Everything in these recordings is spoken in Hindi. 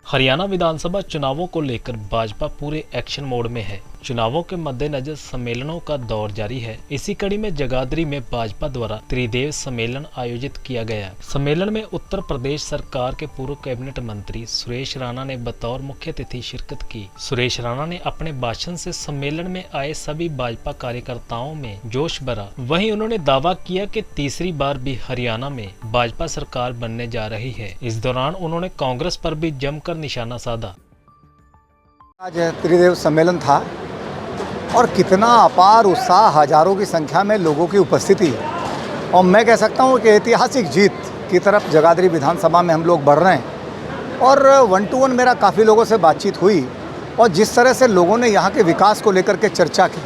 हरियाणा विधानसभा चुनावों को लेकर भाजपा पूरे एक्शन मोड में है। चुनावों के मद्देनजर सम्मेलनों का दौर जारी है। इसी कड़ी में जगाधरी में भाजपा द्वारा त्रिदेव सम्मेलन आयोजित किया गया। सम्मेलन में उत्तर प्रदेश सरकार के पूर्व कैबिनेट मंत्री सुरेश राणा ने बतौर मुख्य अतिथि शिरकत की। सुरेश राणा ने अपने भाषण से सम्मेलन में आए सभी भाजपा कार्यकर्ताओं में जोश भरा। वहीं उन्होंने दावा किया कि तीसरी बार भी हरियाणा में भाजपा सरकार बनने जा रही है। इस दौरान उन्होंने कांग्रेस पर भी जमकर निशाना साधा। आज त्रिदेव सम्मेलन था और कितना अपार उत्साह, हजारों की संख्या में लोगों की उपस्थिति है और मैं कह सकता हूँ कि ऐतिहासिक जीत की तरफ जगाधरी विधानसभा में हम लोग बढ़ रहे हैं। और 1 to 1 मेरा काफ़ी लोगों से बातचीत हुई और जिस तरह से लोगों ने यहाँ के विकास को लेकर के चर्चा की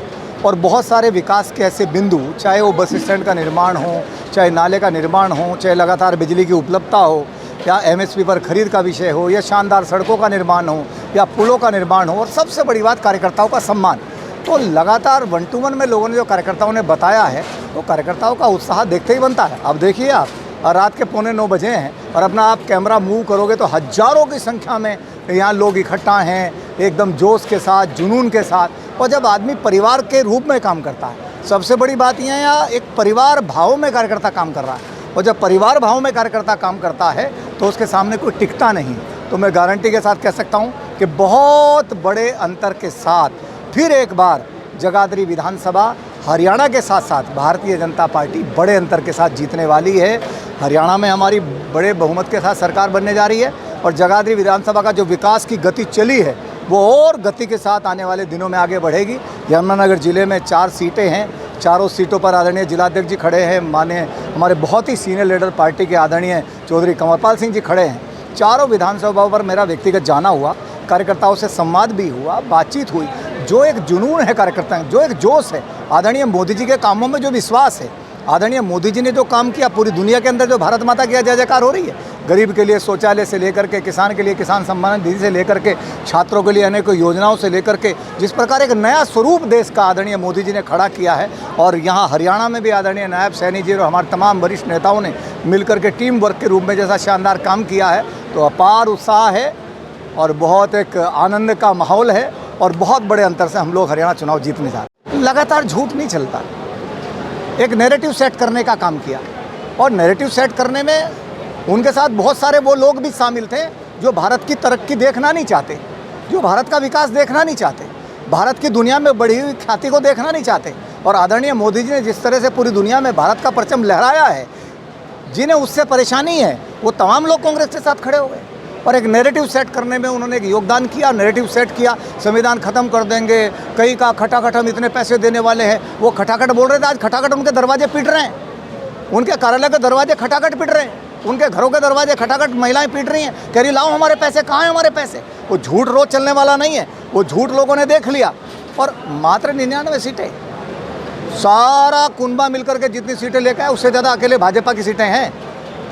और बहुत सारे विकास के ऐसे बिंदु, चाहे वो बस स्टैंड का निर्माण हो, चाहे नाले का निर्माण हो, चाहे लगातार बिजली की उपलब्धता हो, या MSP पर खरीद का विषय हो, या शानदार सड़कों का निर्माण हो, या पुलों का निर्माण हो, और सबसे बड़ी बात कार्यकर्ताओं का सम्मान। तो लगातार 1 to 1 में लोगों ने जो कार्यकर्ताओं ने बताया है, तो कार्यकर्ताओं का उत्साह देखते ही बनता है। अब देखिए आप, रात के 8:45 बजे हैं और अपना आप कैमरा मूव करोगे तो हजारों की संख्या में यहाँ लोग इकट्ठा हैं, एकदम जोश के साथ, जुनून के साथ। और जब आदमी परिवार के रूप में काम करता है, सबसे बड़ी बात यह है यहाँ एक परिवार भाव में कार्यकर्ता काम कर रहा है, और जब परिवार भाव में कार्यकर्ता काम करता है तो उसके सामने कोई टिकता नहीं। तो मैं गारंटी के साथ कह सकता हूँ कि बहुत बड़े अंतर के साथ फिर एक बार जगाधरी विधानसभा हरियाणा के साथ साथ भारतीय जनता पार्टी बड़े अंतर के साथ जीतने वाली है। हरियाणा में हमारी बड़े बहुमत के साथ सरकार बनने जा रही है और जगाधरी विधानसभा का जो विकास की गति चली है वो और गति के साथ आने वाले दिनों में आगे बढ़ेगी। यमुनानगर जिले में 4 सीटें हैं, चारों सीटों पर आदरणीय जिलाध्यक्ष जी खड़े हैं, माने हमारे बहुत ही सीनियर लीडर पार्टी के आदरणीय चौधरी कंवरपाल सिंह जी खड़े हैं। चारों विधानसभाओं पर मेरा व्यक्तिगत जाना हुआ, कार्यकर्ताओं से संवाद भी हुआ, बातचीत हुई। जो एक जुनून है कार्यकर्ता, जो एक जोश है, आदरणीय मोदी जी के कामों में जो विश्वास है, आदरणीय मोदी जी ने जो काम किया, पूरी दुनिया के अंदर जो भारत माता की जय जयकार हो रही है, गरीब के लिए शौचालय से लेकर के, किसान के लिए किसान सम्मान निधि से लेकर के, छात्रों के लिए अनेक योजनाओं से लेकर के, जिस प्रकार एक नया स्वरूप देश का आदरणीय मोदी जी ने खड़ा किया है। और यहाँ हरियाणा में भी आदरणीय नायब सैनी जी और हमारे तमाम वरिष्ठ नेताओं ने मिलकर के टीम वर्क के रूप में जैसा शानदार काम किया है, तो अपार उत्साह है और बहुत एक आनंद का माहौल है और बहुत बड़े अंतर से हम लोग हरियाणा चुनाव जीतने जा रहे हैं। लगातार झूठ नहीं चलता, एक नैरेटिव सेट करने का काम किया और नैरेटिव सेट करने में उनके साथ बहुत सारे वो लोग भी शामिल थे जो भारत की तरक्की देखना नहीं चाहते, जो भारत का विकास देखना नहीं चाहते, भारत की दुनिया में बढ़ी हुई ख्याति को देखना नहीं चाहते। और आदरणीय मोदी जी ने जिस तरह से पूरी दुनिया में भारत का परचम लहराया है, जिन्हें उससे परेशानी है वो तमाम लोग कांग्रेस के साथ खड़े हो गए और एक नैरेटिव सेट करने में उन्होंने एक योगदान किया। नैरेटिव सेट किया, संविधान खत्म कर देंगे, कई का खटाखट हम इतने पैसे देने वाले हैं, वो खटाखट बोल रहे थे, आज खटाखट उनके दरवाजे पीट रहे हैं, उनके कार्यालय के दरवाजे खटाखट पीट रहे हैं, उनके घरों के दरवाजे खटाखट महिलाएं पीट रही हैं, कह रही लाओ हमारे पैसे, कहाँ हैं हमारे पैसे। वो झूठ रोज चलने वाला नहीं है, वो झूठ लोगों ने देख लिया। और मात्र 99 सीटें, सारा कुनबा मिलकर के जितनी सीटें लेकर आए उससे ज़्यादा अकेले भाजपा की सीटें हैं।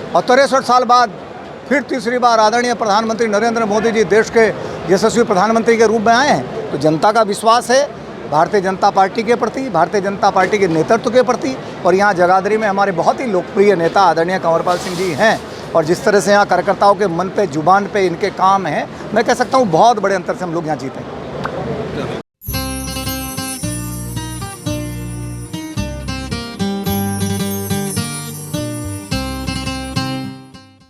और 63 साल बाद फिर तीसरी बार आदरणीय प्रधानमंत्री नरेंद्र मोदी जी देश के यशस्वी प्रधानमंत्री के रूप में आए हैं, तो जनता का विश्वास है भारतीय जनता पार्टी के प्रति, भारतीय जनता पार्टी के नेतृत्व के प्रति। और यहाँ जगाधरी में हमारे बहुत ही लोकप्रिय नेता आदरणीय कंवरपाल सिंह जी हैं और जिस तरह से यहाँ कार्यकर्ताओं के मन पे, जुबान पे इनके काम हैं, मैं कह सकता हूँ बहुत बड़े अंतर से हम लोग यहाँ जीते हैं।